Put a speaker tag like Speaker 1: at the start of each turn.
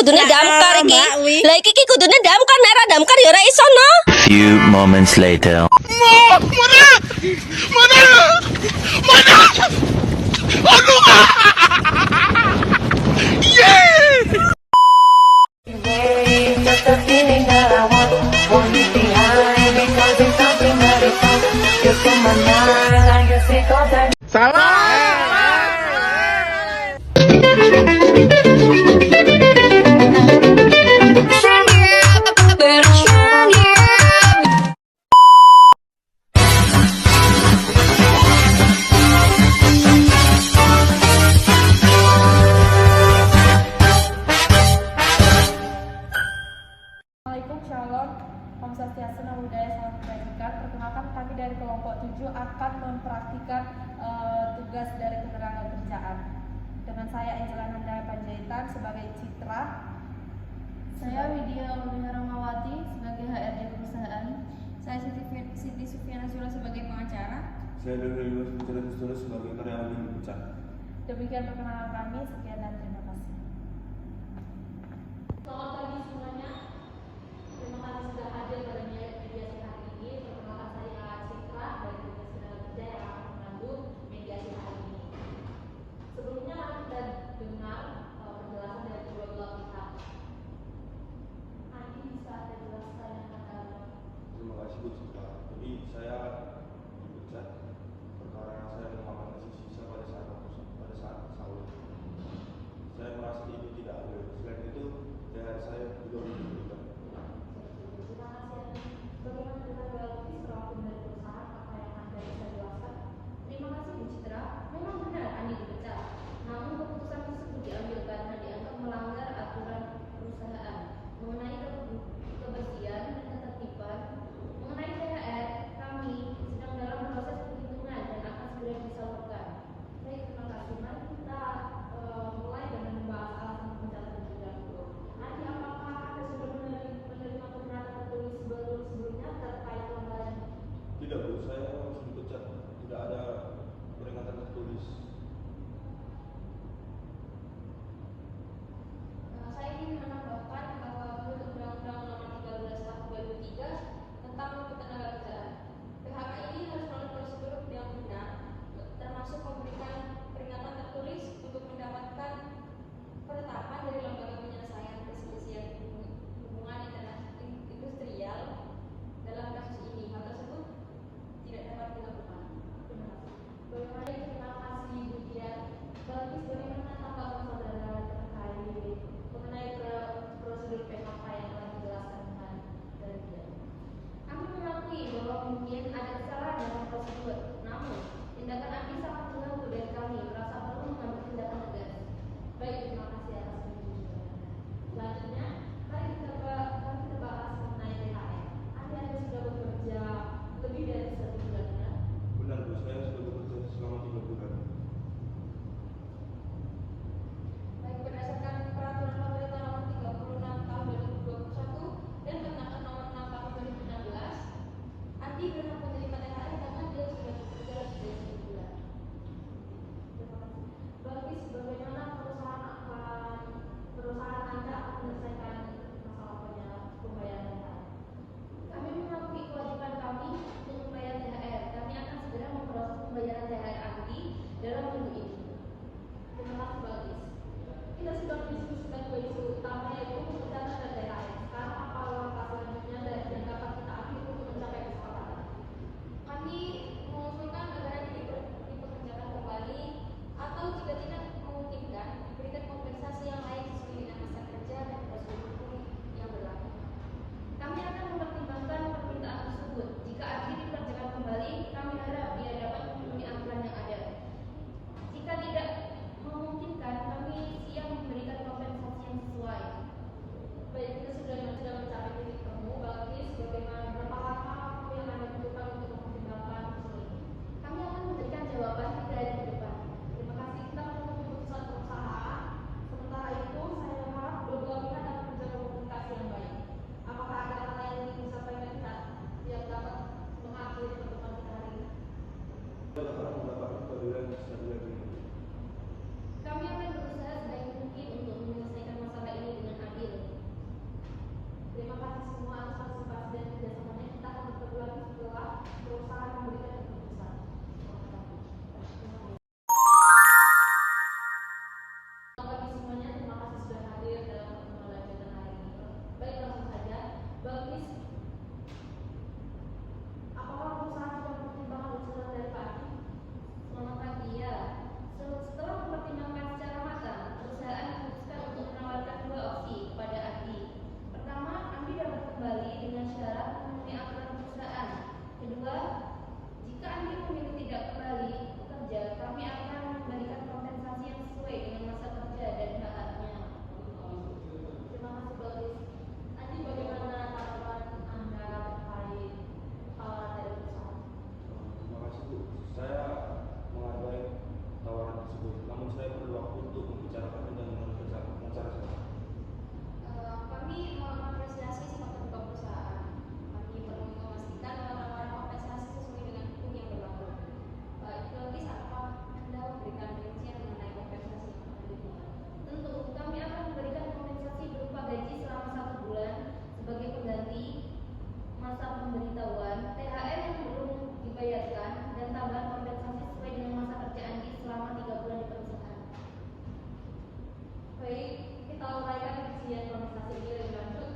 Speaker 1: kudune damkar iki. Lah iki kudune damkar, nek ora damkar ya ora iso no.
Speaker 2: Few moments later.
Speaker 3: Assalamualaikum, Shalom, Om Swastiastu, Namo Buddhaya, Salam Kebajikan. Perkenalkan, kami dari kelompok 7 akan mempraktikkan tugas dari ketenagakerjaan. Dengan saya Angela Nandaya Panjaitan sebagai Citra.
Speaker 4: Saya Widya Ramawati sebagai HRD perusahaan. Saya Siti Sufiana Sula sebagai pengacara.
Speaker 5: Saya Dodi Putra Sula sebagai karyawan yang dipecat.
Speaker 3: Demikian perkenalan kami, sekian dan terima kasih.
Speaker 6: Selamat pagi semuanya. Terima kasih sudah hadir pada mediasi hari ini. Perkenalkan saya Citra dari Dinas Tenaga Kerja yang akan memandu mediasi hari ini. Sebelumnya kita dengar penjelasan dari kedua belah pihak. Andi bisa Anda jelaskan yang Anda.
Speaker 5: Terima kasih Bu Citra. Jadi saya dipecat perkara saya memakan nasi sisa pada saat sahur.
Speaker 6: menguraikan rincian konversasi ini lebih lanjut,